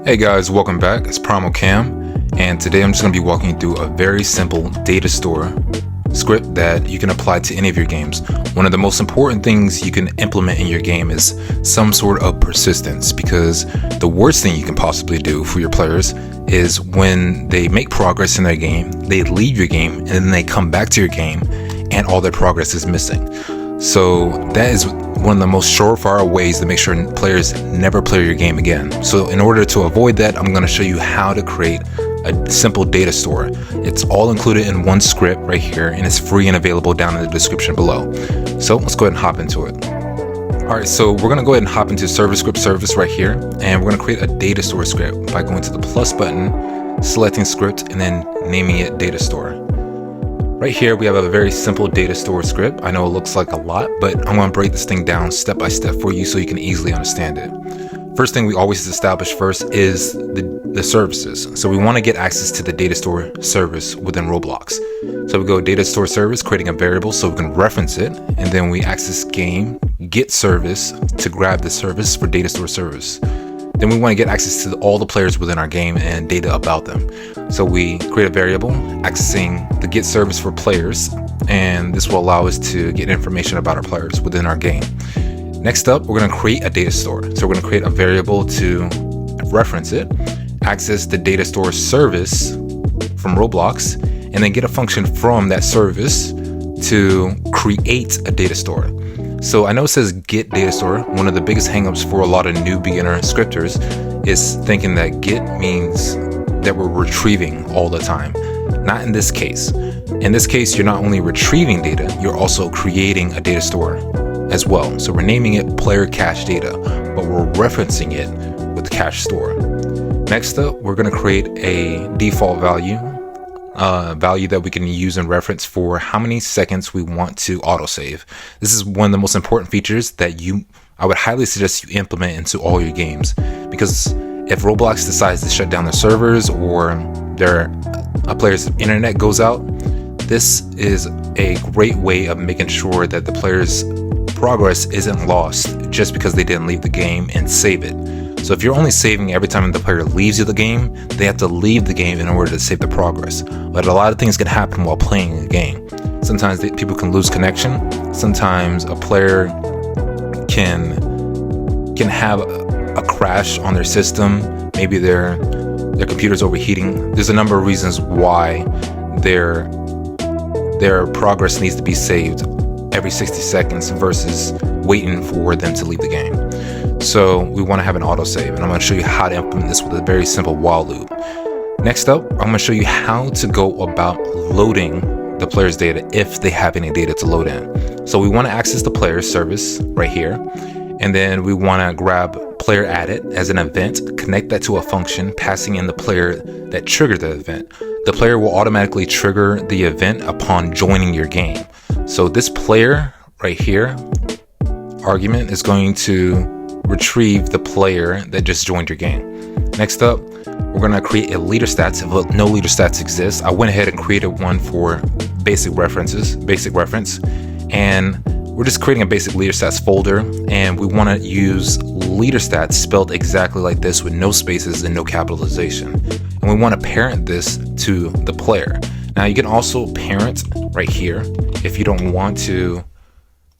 Hey guys, welcome back. It's Primal Cam, and today I'm just going to be walking you through a very simple data store script that you can apply to any of your games. One of the most important things you can implement in your game is some sort of persistence, because the worst thing you can possibly do for your players is when they make progress in their game, they leave your game, and then they come back to your game and all their progress is missing. So that is one of the most surefire ways to make sure players never play your game again. So in order to avoid that, I'm going to show you how to create a simple data store. It's all included in one script right here, and it's free and available down in the description below. So let's go ahead and hop into it. Alright, so we're going to go ahead and hop into ServerScriptService right here, and we're going to create a data store script by going to the plus button, selecting script, and then naming it data store. Right here, we have a very simple data store script. I know it looks like a lot, but I'm going to break this thing down step by step for you so you can easily understand it. First thing we always establish first is the services. So we want to get access to the data store service within Roblox. So we go data store service, creating a variable so we can reference it, and then we access game GetService to grab the service for data store service. Then we want to get access to all the players within our game and data about them. So we create a variable accessing the get service for players, and this will allow us to get information about our players within our game. Next up, we're going to create a data store. So we're going to create a variable to reference it, access the data store service from Roblox, and then get a function from that service to create a data store. So I know it says get data store. One of the biggest hangups for a lot of new beginner scripters is thinking that get means that we're retrieving all the time. Not in this case. In this case, you're not only retrieving data, you're also creating a data store as well. So we're naming it player cache data, but we're referencing it with cache store. Next up, we're going to create a default value that we can use in reference for how many seconds we want to autosave. This is one of the most important features that I would highly suggest you implement into all your games, because if Roblox decides to shut down their servers or a player's internet goes out, this is a great way of making sure that the player's progress isn't lost just because they didn't leave the game and save it. So if you're only saving every time the player leaves the game, they have to leave the game in order to save the progress. But a lot of things can happen while playing the game. Sometimes people can lose connection. Sometimes a player can have a crash on their system. Maybe their computer's overheating. There's a number of reasons why their progress needs to be saved every 60 seconds versus waiting for them to leave the game. So we want to have an autosave, and I'm going to show you how to implement this with a very simple while loop. Next up, I'm going to show you how to go about loading the player's data if they have any data to load in. So we want to access the player service right here, and then we want to grab PlayerAdded as an event, connect that to a function, passing in the player that triggered the event. The player will automatically trigger the event upon joining your game. So this player right here argument is going to retrieve the player that just joined your game. Next up, we're going to create a leader stats. If no leader stats exists, I went ahead and created one for basic reference, and we're just creating a basic leader stats folder, and we want to use leader stats spelled exactly like this with no spaces and no capitalization. And we want to parent this to the player. Now you can also parent right here if you don't want to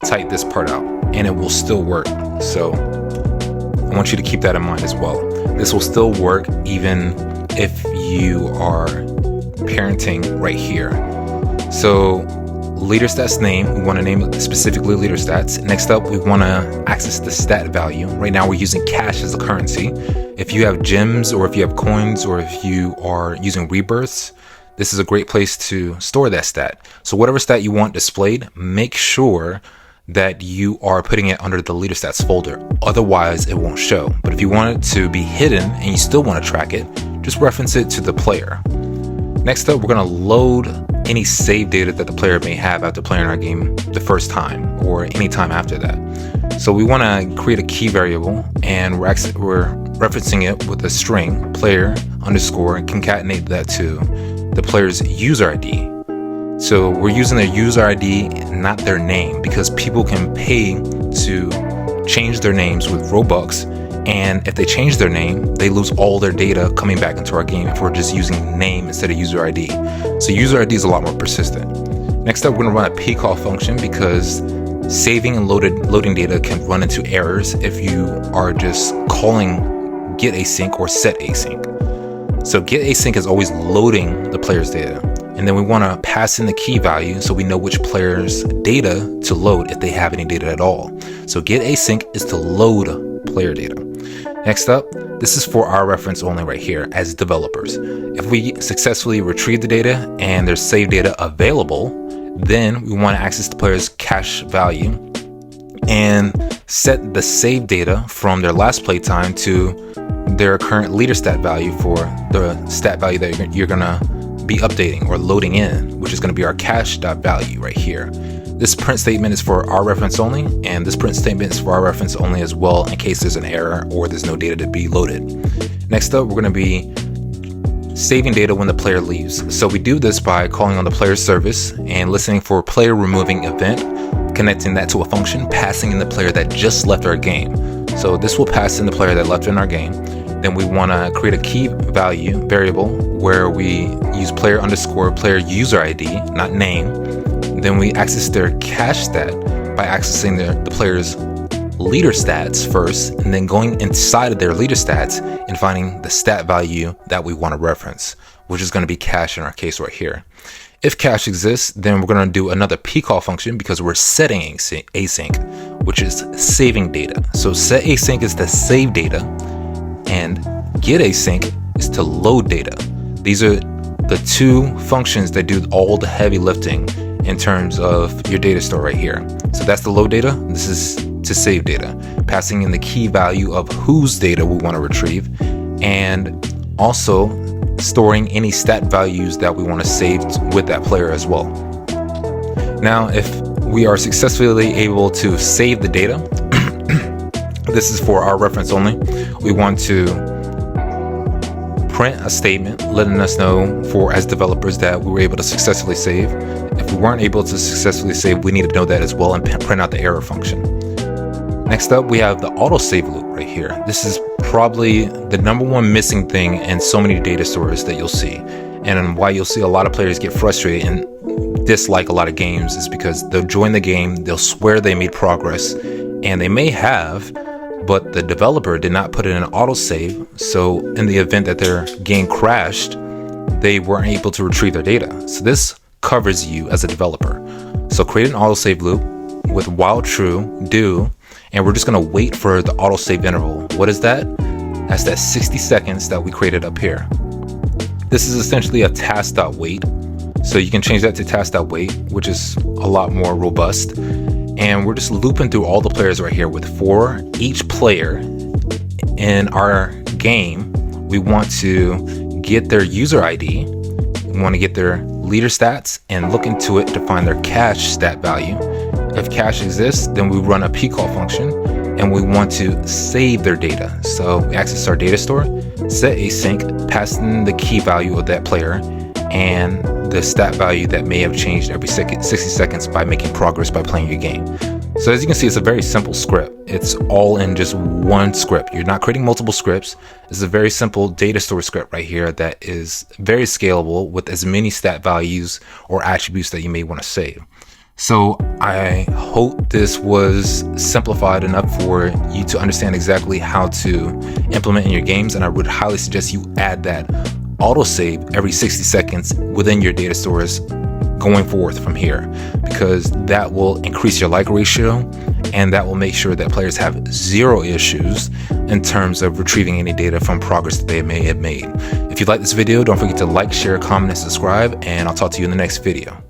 type this part out, and it will still work. So I want you to keep that in mind as well. This will still work even if you are parenting right here. So leaderstats.Name, we want to name it specifically leaderstats. Next up, we want to access the stat value. Right now we're using cash as a currency. If you have gems, or if you have coins, or if you are using rebirths, this is a great place to store that stat. So whatever stat you want displayed, make sure that you are putting it under the leader stats folder. Otherwise, it won't show. But if you want it to be hidden and you still want to track it, just reference it to the player. Next up, we're going to load any save data that the player may have after playing our game the first time or any time after that. So we want to create a key variable, and we're referencing it with a string player underscore, concatenate that to the player's user ID. So we're using their user ID, not their name, because people can pay to change their names with Robux And if they change their name, they lose all their data coming back into our game if we're just using name instead of user ID. So user ID is a lot more persistent. Next up, we're going to run a pcall function because saving and loading data can run into errors if you are just calling getAsync or setAsync. So getAsync is always loading the player's data. And then we want to pass in the key value so we know which player's data to load if they have any data at all. So getAsync is to load player data. Next up, this is for our reference only right here as developers. If we successfully retrieve the data and there's saved data available, then we want to access the player's cache value and set the saved data from their last playtime to their current leader stat value for the stat value that you're going to be updating or loading in, which is going to be our cache.value right here. This print statement is for our reference only, and this print statement is for our reference only as well in case there's an error or there's no data to be loaded. Next up, we're going to be saving data when the player leaves. So we do this by calling on the Players service and listening for player removing event, connecting that to a function, passing in the player that just left our game. So this will pass in the player that left in our game. Then we want to create a key value variable where we use player underscore player user ID, not name. Then we access their cache stat by accessing the player's leader stats first, and then going inside of their leader stats and finding the stat value that we want to reference, which is going to be cache in our case right here. If cache exists, then we're going to do another pcall function because we're setting async, which is saving data. So setAsync is to save data, and getAsync is to load data. These are the two functions that do all the heavy lifting in terms of your data store right here. So that's the load data. This is to save data, passing in the key value of whose data we want to retrieve, and also storing any stat values that we want to save with that player as well. Now, if we are successfully able to save the data, this is for our reference only. We want to print a statement letting us know for as developers that we were able to successfully save. If we weren't able to successfully save, we need to know that as well and print out the error function. Next up, we have the autosave loop right here. This is probably the number one missing thing in so many data stores that you'll see. And why you'll see a lot of players get frustrated and dislike a lot of games is because they'll join the game, they'll swear they made progress, and they may have, but the developer did not put in an autosave. So in the event that their game crashed, they weren't able to retrieve their data. So this covers you as a developer. So create an autosave loop with while true, do, and we're just going to wait for the autosave interval. What is that? That's that 60 seconds that we created up here. This is essentially a task.wait. So you can change that to task.wait, which is a lot more robust. And we're just looping through all the players right here with for each player in our game. We want to get their user ID. We want to get their leader stats and look into it to find their cache stat value. If cache exists, then we run a pcall function and we want to save their data. So we access our data store, setAsync, pass in the key value of that player and the stat value that may have changed every 60 seconds by making progress by playing your game. So as you can see, it's a very simple script. It's all in just one script. You're not creating multiple scripts. It's a very simple data store script right here that is very scalable with as many stat values or attributes that you may want to save. So I hope this was simplified enough for you to understand exactly how to implement in your games, and I would highly suggest you add that autosave every 60 seconds within your data stores going forth from here, because that will increase your like ratio and that will make sure that players have zero issues in terms of retrieving any data from progress that they may have made. If you like this video, don't forget to like, share, comment, and subscribe, and I'll talk to you in the next video.